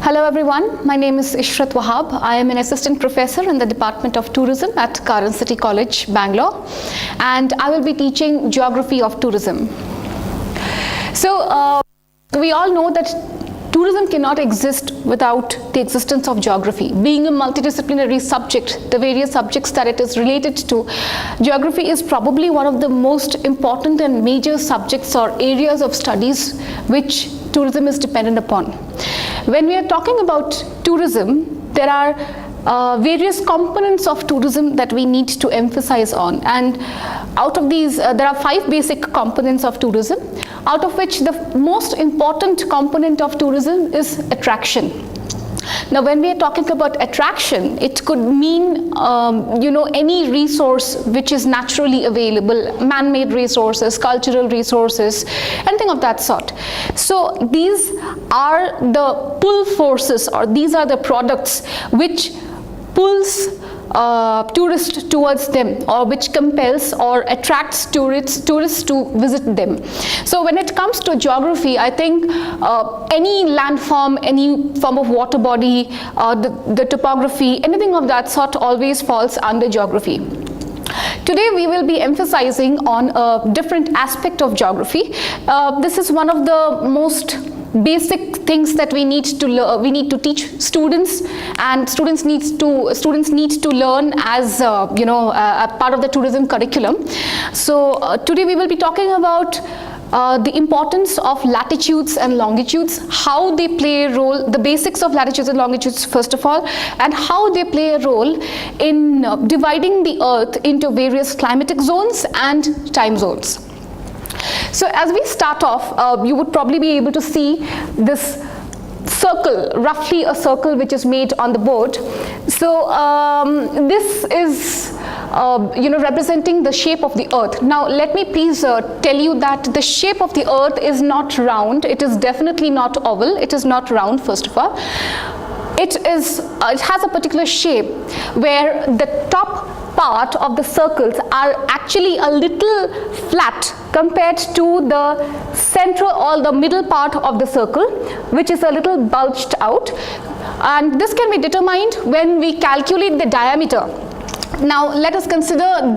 Hello everyone, my name is Ishrat Wahab. I am an assistant professor in the Department of Tourism at Karan City College, Bangalore, and I will be teaching Geography of Tourism. So we all know that tourism cannot exist without the existence of geography. Being a multidisciplinary subject, the various subjects that it is related to, geography is probably one of the most important and major subjects or areas of studies which tourism is dependent upon. When we are talking about tourism, there are various components of tourism that we need to emphasize on, and out of these there are 5 basic components of tourism, out of which the most important component of tourism is attraction. Now when we are talking about attraction, it could mean any resource which is naturally available, man-made resources, cultural resources, anything of that sort. So these are the pull forces, or these are the products which pulls tourists towards them, or which compels or attracts tourists to visit them. So when it comes to geography, I think any landform, any form of water body, the topography, anything of that sort always falls under geography. Today we will be emphasizing on a different aspect of geography. This is one of the most basic things that we need to learn. We need to teach students, and students need to learn as a part of the tourism curriculum. So today we will be talking about the importance of latitudes and longitudes, how they play a role, the basics of latitudes and longitudes first of all, and how they play a role in dividing the earth into various climatic zones and time zones. So as we start off, you would probably be able to see this circle, roughly a circle which is made on the board. So this is representing the shape of the earth. Now let me please tell you that the shape of the earth is not round. It is definitely not oval. It is not round, first of all. It has a particular shape where the top part of the circles are actually a little flat compared to the central or the middle part of the circle, which is a little bulged out, and this can be determined when we calculate the diameter. Now let us consider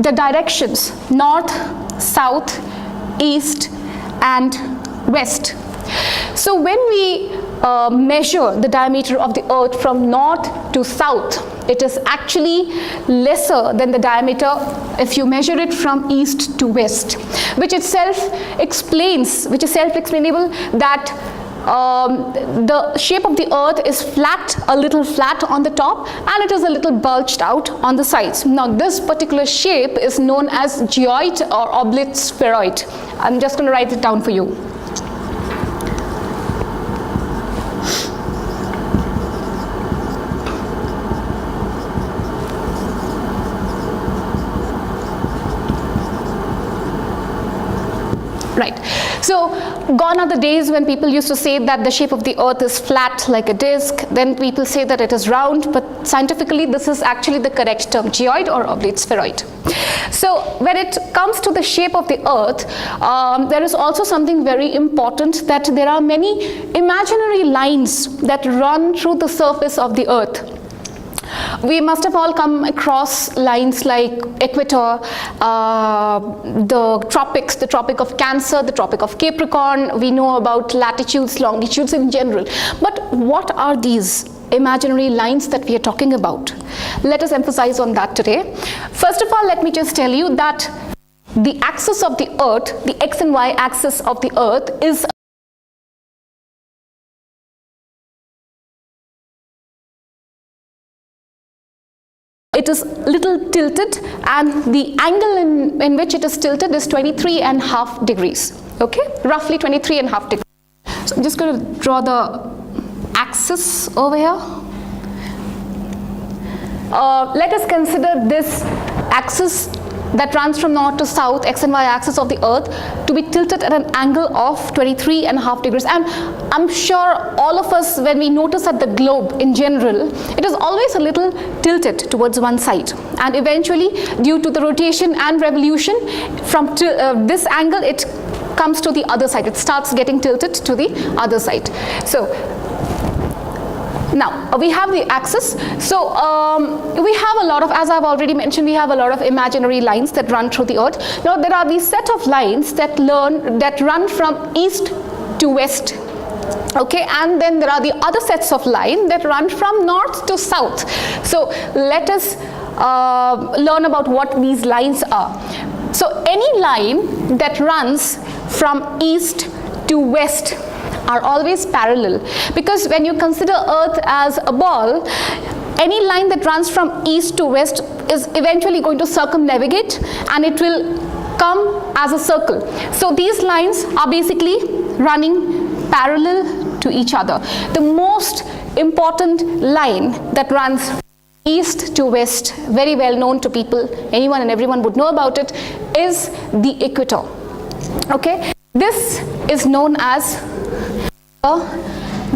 the directions: north, south, east and west. So when we measure the diameter of the earth from north to south, it is actually lesser than the diameter if you measure it from east to west, which itself explains, which is self-explainable, that the shape of the earth is flat, a little flat on the top, and it is a little bulged out on the sides. Now this particular shape is known as geoid or oblate spheroid. I'm just going to write it down for you. Right. So gone are the days when people used to say that the shape of the earth is flat like a disc. Then people say that it is round, but scientifically this is actually the correct term, geoid or oblate spheroid. So when it comes to the shape of the earth, there is also something very important, that there are many imaginary lines that run through the surface of the earth. We must have all come across lines like equator, the tropics, the Tropic of Cancer, the Tropic of Capricorn. We know about latitudes, longitudes in general. But what are these imaginary lines that we are talking about? Let us emphasize on that today. First of all, let me just tell you that the axis of the earth, the x and y axis of the earth, is it is little tilted, and the angle in which it is tilted is 23.5 degrees. Okay, roughly 23.5 degrees. So I'm just going to draw the axis over here. Let us consider this axis that runs from north to south, x and y axis of the earth, to be tilted at an angle of 23.5 degrees. And I'm sure all of us, when we notice at the globe in general, it is always a little tilted towards one side, and eventually due to the rotation and revolution from this angle, it comes to the other side. It starts getting tilted to the other side. So now we have the axis. So we have a lot of, as I've already mentioned, we have a lot of imaginary lines that run through the earth. Now there are these set of lines that run from east to west. Okay, and then there are the other sets of lines that run from north to south. So let us learn about what these lines are. So any line that runs from east to west are always parallel, because when you consider earth as a ball, any line that runs from east to west is eventually going to circumnavigate and it will come as a circle. So these lines are basically running parallel to each other. The most important line that runs east to west, very well known to people, anyone and everyone would know about it, is the equator. Okay, this is known as the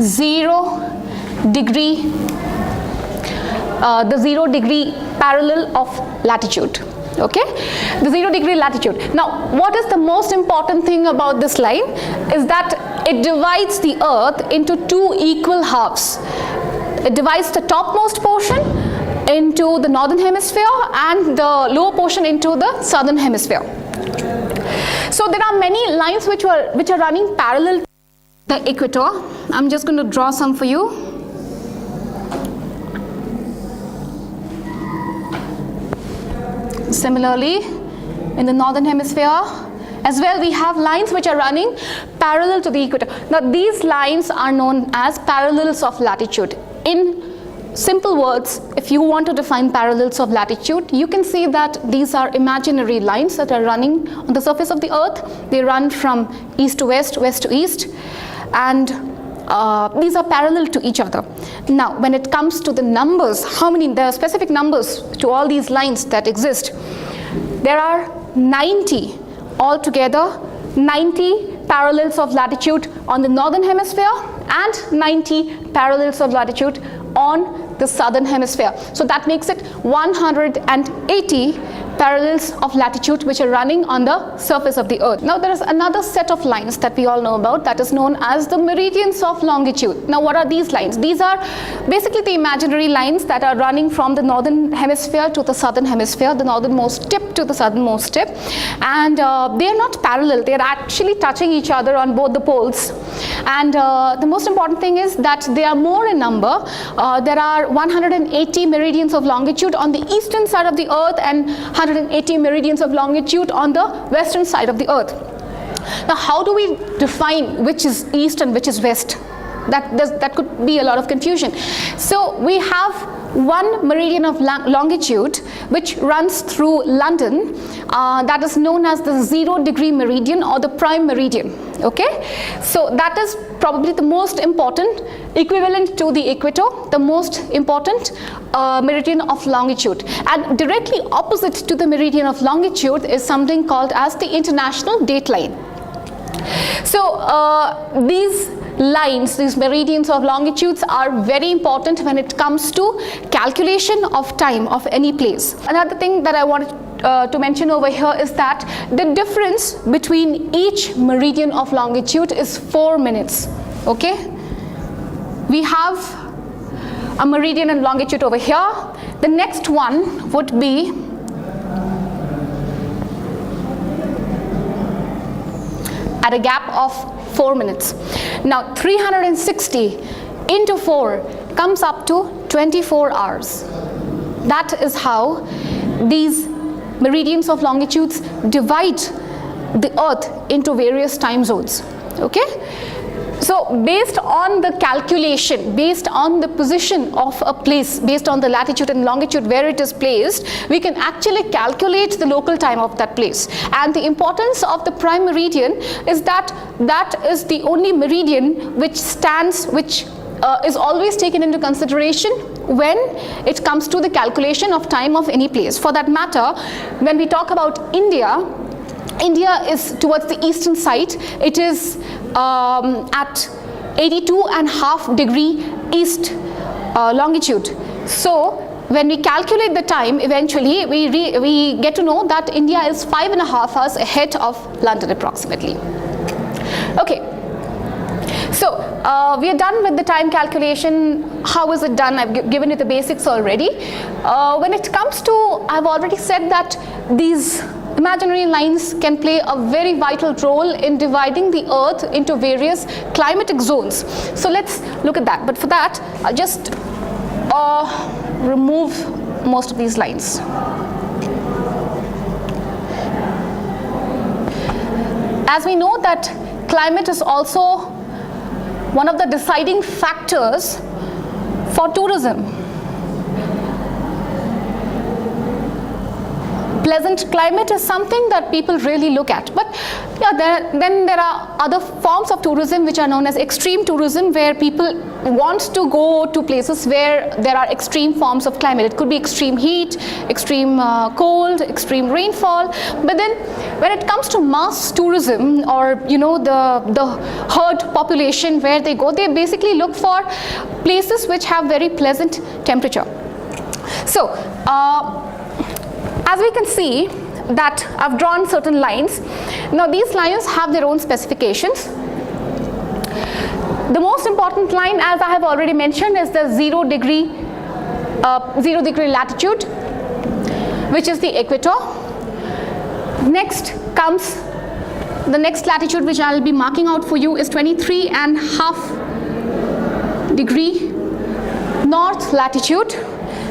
0 degree parallel of latitude. Okay, the 0 degree latitude. Now what is the most important thing about this line is that it divides the earth into two equal halves. It divides the topmost portion into the northern hemisphere and the lower portion into the southern hemisphere. So there are many lines which are running parallel to the equator. I'm just going to draw some for you. Similarly, in the northern hemisphere as well, we have lines which are running parallel to the equator. Now these lines are known as parallels of latitude. In simple words, if you want to define parallels of latitude, you can say that these are imaginary lines that are running on the surface of the earth. They run from east to west, west to east, and these are parallel to each other. Now when it comes to the numbers, there are specific numbers to all these lines that exist. There are 90 altogether, 90 parallels of latitude on the northern hemisphere and 90 parallels of latitude on the southern hemisphere. So that makes it 180 parallels of latitude which are running on the surface of the earth. Now there is another set of lines that we all know about that is known as the meridians of longitude. Now what are these lines? These are basically the imaginary lines that are running from the northern hemisphere to the southern hemisphere, the northernmost tip to the southernmost tip, and they are not parallel, they are actually touching each other on both the poles. And the most important thing is that they are more in number. There are 180 meridians of longitude on the eastern side of the earth and 180 meridians of longitude on the western side of the earth. Now how do we define which is east and which is west? That could be a lot of confusion. So we have one meridian of longitude which runs through London, that is known as the 0 degree meridian or the prime meridian. Okay, so that is probably the most important, equivalent to the equator, the most important meridian of longitude. And directly opposite to the meridian of longitude is something called as the international dateline. So these lines, these meridians of longitudes are very important when it comes to calculation of time of any place. Another thing that I wanted to mention over here is that the difference between each meridian of longitude is 4 minutes. Okay, we have a meridian and longitude over here. The next one would be at a gap of 4 minutes. Now 360 into 4 comes up to 24 hours. That is how these meridians of longitudes divide the earth into various time zones. Okay, so based on the calculation, based on the position of a place, based on the latitude and longitude where it is placed, we can actually calculate the local time of that place. And the importance of the prime meridian is that that is the only meridian which is always taken into consideration when it comes to the calculation of time of any place. For that matter, when we talk about India is towards the eastern side. It is at 82.5 degree east longitude. So when we calculate the time, eventually we get to know that India is 5.5 hours ahead of London approximately. Okay. So we are done with the time calculation. How is it done? I've given you the basics already. When it comes to, I've already said that these imaginary lines can play a very vital role in dividing the earth into various climatic zones. So let's look at that. But for that, I'll just remove most of these lines. As we know that climate is also one of the deciding factors for tourism. Pleasant climate is something that people really look at. But yeah, then there are other forms of tourism which are known as extreme tourism, where people want to go to places where there are extreme forms of climate. It could be extreme heat, extreme cold, extreme rainfall. But then when it comes to mass tourism, or the herd population where they go, they basically look for places which have very pleasant temperature. So as we can see that I've drawn certain lines. Now these lines have their own specifications. The most important line, as I have already mentioned, is the 0 degree latitude, which is the equator. Next comes the next latitude, which I will be marking out for you, is 23.5 degree north latitude.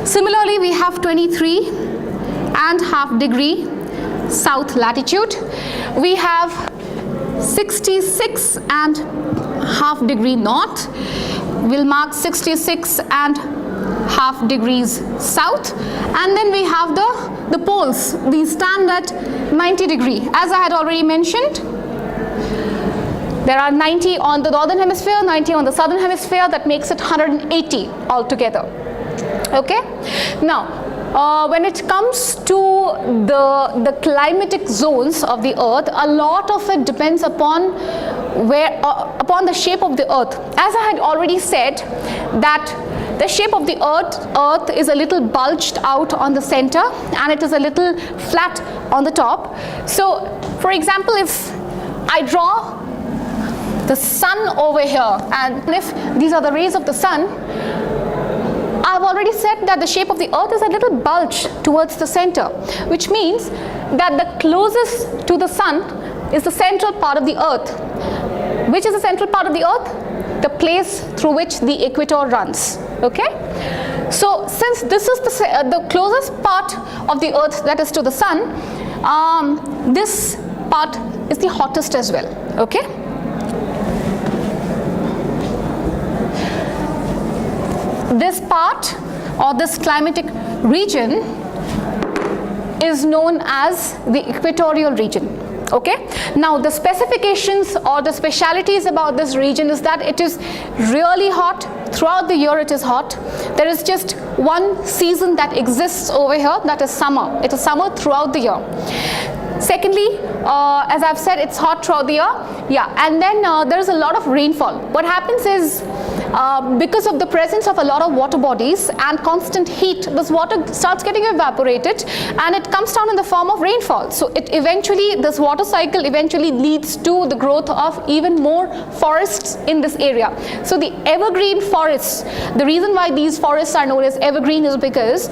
Similarly, we have 23.5 degree south latitude. We have 66.5 degree north. We'll mark 66.5 degrees south, and then we have the poles. These stand at 90 degree. As I had already mentioned, there are 90 on the northern hemisphere, 90 on the southern hemisphere. That makes it 180 altogether. Okay. Now when it comes to the climatic zones of the earth, a lot of it depends upon upon the shape of the earth. As I had already said, that the shape of the earth is a little bulged out on the center, and it is a little flat on the top. So for example, if I draw the sun over here, and if these are the rays of the sun, I've already said that the shape of the earth is a little bulge towards the center, which means that the closest to the sun is the central part of the earth. Which is the central part of the earth? The place through which the equator runs. Okay? So since this is the closest part of the earth that is to the sun, this part is the hottest as well. Okay? This part, or this climatic region, is known as the equatorial region. Okay. Now the specifications or the specialities about this region is that it is really hot. Throughout the year it is hot. There is just one season that exists over here, that is summer. It is summer throughout the year. Secondly, as I've said, it's hot throughout the year. Yeah, and then there is a lot of rainfall. What happens is, because of the presence of a lot of water bodies and constant heat, this water starts getting evaporated and it comes down in the form of rainfall. So this water cycle eventually leads to the growth of even more forests in this area. So the evergreen forests, the reason why these forests are known as evergreen is because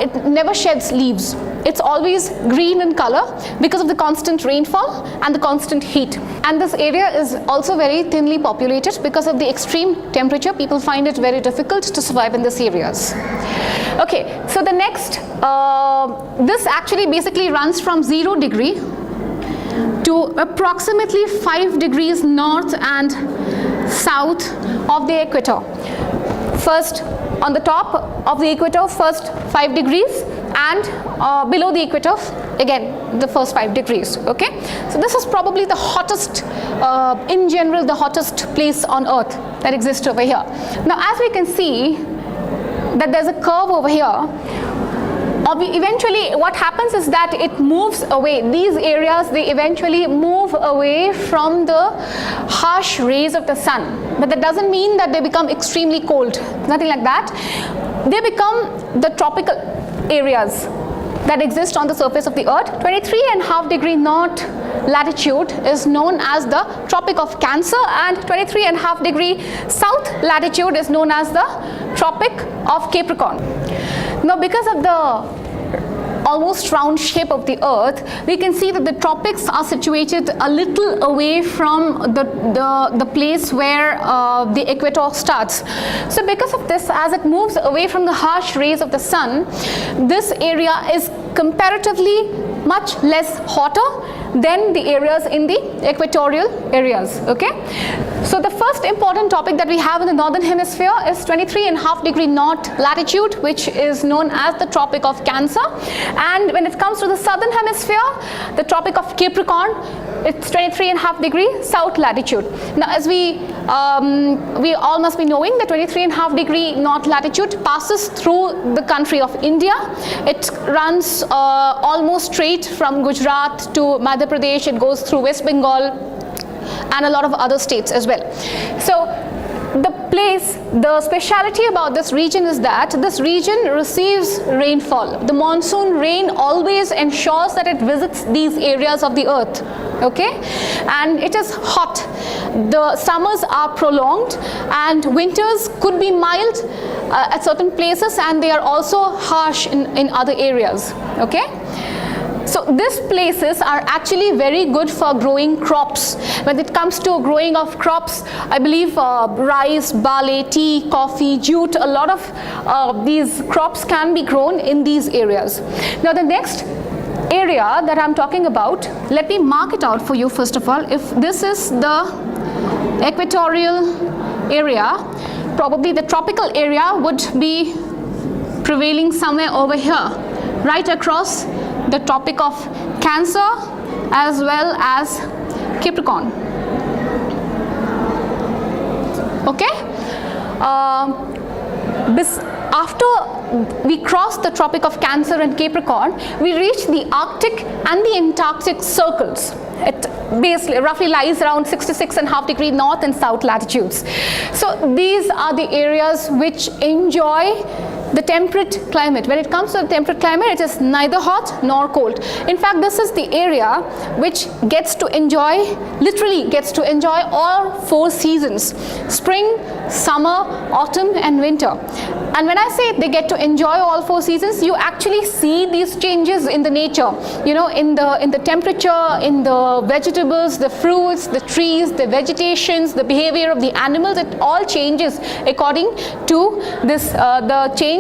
it never sheds leaves. It's always green in color because of the constant rainfall and the constant heat. And this area is also very thinly populated because of the extreme temperature. People find it very difficult to survive in these areas. Okay, so the next, this actually basically runs from 0 degree to approximately 5 degrees north and south of the equator. First, on the top of the equator, first 5 degrees, and below the equator, again the first 5 degrees. Okay, so this is probably the hottest, in general, the hottest place on earth that exists over here. Now as we can see that there's a curve over here, eventually what happens is that it moves away. These areas, they eventually move away from the harsh rays of the sun, but that doesn't mean that they become extremely cold, nothing like that. They become the tropical areas. that exist on the surface of the earth. 23.5 degree north latitude is known as the Tropic of Cancer, and 23.5 degree south latitude is known as the Tropic of Capricorn. Now, because of the almost round shape of the earth, we can see that the tropics are situated a little away from the place where the equator starts. So because of this, as it moves away from the harsh rays of the sun, this area is comparatively much less hotter than the areas in the equatorial areas. Okay, so the first important topic that we have in the northern hemisphere is 23.5 degree north latitude, which is known as the Tropic of Cancer. And when it comes to the southern hemisphere, the Tropic of Capricorn, it's 23.5 degree south latitude. Now, as we all must be knowing that 23.5 degree north latitude passes through the country of India. It runs almost straight from Gujarat to Madhya Pradesh. It goes through West Bengal and a lot of other states as well. So the speciality about this region is that this region receives rainfall. The monsoon rain always ensures that it visits these areas of the earth. Okay, and it is hot. The summers are prolonged and winters could be mild at certain places, and they are also harsh in other areas. Okay, so these places are actually very good for growing crops. When it comes to growing of crops, I believe rice, barley, tea, coffee, jute, a lot of these crops can be grown in these areas. Now, the next area that I'm talking about, let me mark it out for you first of all. If this is the equatorial area, probably the tropical area would be prevailing somewhere over here, right across the Tropic of Cancer as well as Capricorn. Okay, after we cross the Tropic of Cancer and Capricorn, we reach the Arctic and the Antarctic circles. It basically roughly lies around 66.5 degree north and south latitudes. So these are the areas which enjoy the temperate climate. When it comes to the temperate climate, it is neither hot nor cold. In fact, this is the area which literally gets to enjoy all four seasons: spring, summer, autumn and winter. And when I say they get to enjoy all four seasons, you actually see these changes in the nature, you know, in the temperature, in the vegetables, the fruits, the trees, the vegetations, the behavior of the animals. It all changes according to this the change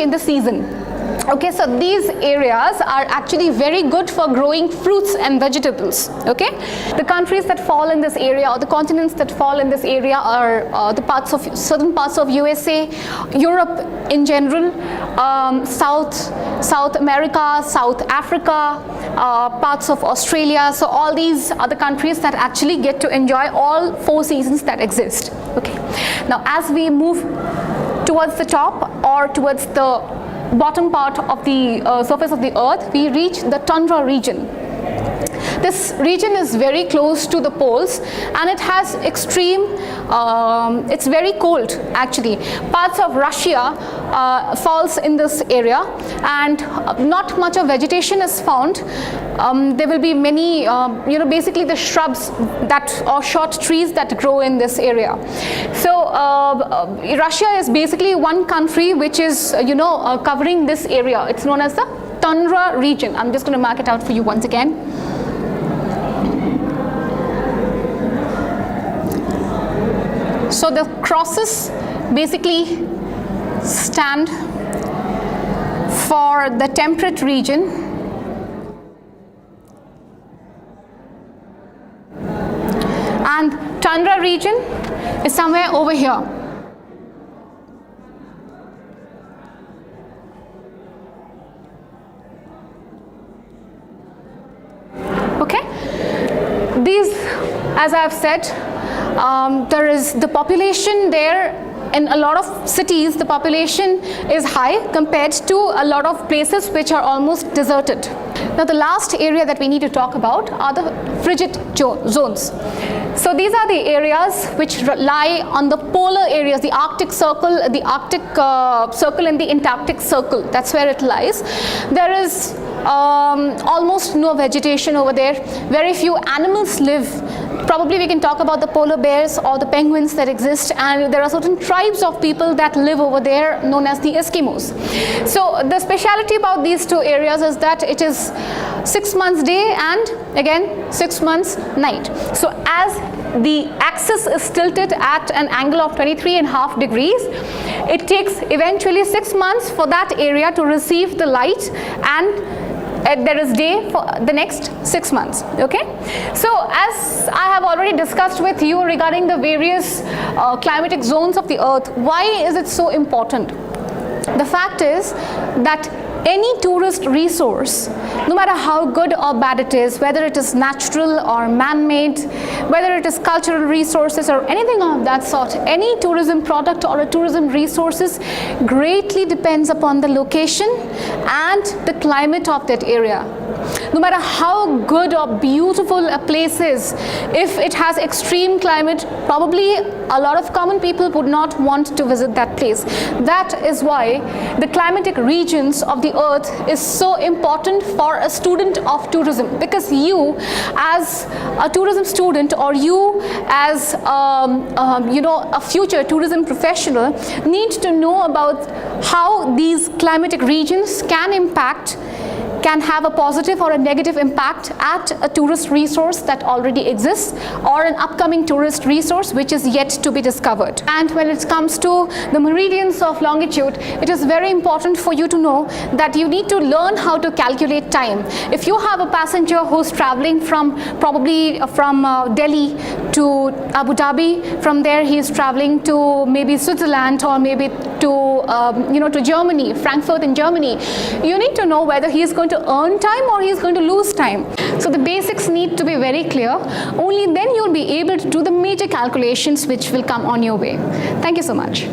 in the season. Okay, so these areas are actually very good for growing fruits and vegetables. Okay, the countries that fall in this area, or the continents that fall in this area, are certain parts of USA, Europe in general, South America, South Africa, parts of Australia. So all these are the countries that actually get to enjoy all four seasons that exist. Okay, now as we move towards the top or towards the bottom part of the surface of the earth, we reach the tundra region. This region is very close to the poles and it has it's very cold actually. Parts of Russia falls in this area, and not much of vegetation is found. There will be many, basically the shrubs or short trees that grow in this area. So Russia is basically one country which is, covering this area. It's known as the tundra region. I'm just going to mark it out for you once again. So the crosses basically stand for the temperate region, and tundra region is somewhere over here. Okay, these, as I have said, there is the population there. In a lot of cities, the population is high compared to a lot of places which are almost deserted. Now the last area that we need to talk about are the frigid zones. So these are the areas which lie on the polar areas, the Arctic Circle, and the Antarctic Circle. That's where it lies. There is almost no vegetation over there. Very few animals live. Probably we can talk about the polar bears or the penguins that exist, and there are certain tribes of people that live over there known as the Eskimos. So the speciality about these two areas is that it is 6 months day and again 6 months night. So as the axis is tilted at an angle of 23.5 degrees, it takes eventually 6 months for that area to receive the light, and there is day for the next 6 months. Okay, so as I have already discussed with you regarding the various climatic zones of the earth, why is it so important? The fact is that any tourist resource, no matter how good or bad it is, whether it is natural or man-made, whether it is cultural resources or anything of that sort, any tourism product or a tourism resources greatly depends upon the location and the climate of that area. No matter how good or beautiful a place is, if it has extreme climate, probably a lot of common people would not want to visit that place. That is why the climatic regions of the earth is so important for a student of tourism, because you as a tourism student, or you as a future tourism professional, need to know about how these climatic regions can have a positive or a negative impact at a tourist resource that already exists, or an upcoming tourist resource which is yet to be discovered. And when it comes to the meridians of longitude, it is very important for you to know that you need to learn how to calculate time. If you have a passenger who's traveling from Delhi to Abu Dhabi, from there he is traveling to maybe Switzerland, or maybe to Germany, Frankfurt in Germany, you need to know whether he is going to earn time or he is going to lose time. So the basics need to be very clear. Only then you will be able to do the major calculations which will come on your way. Thank you so much.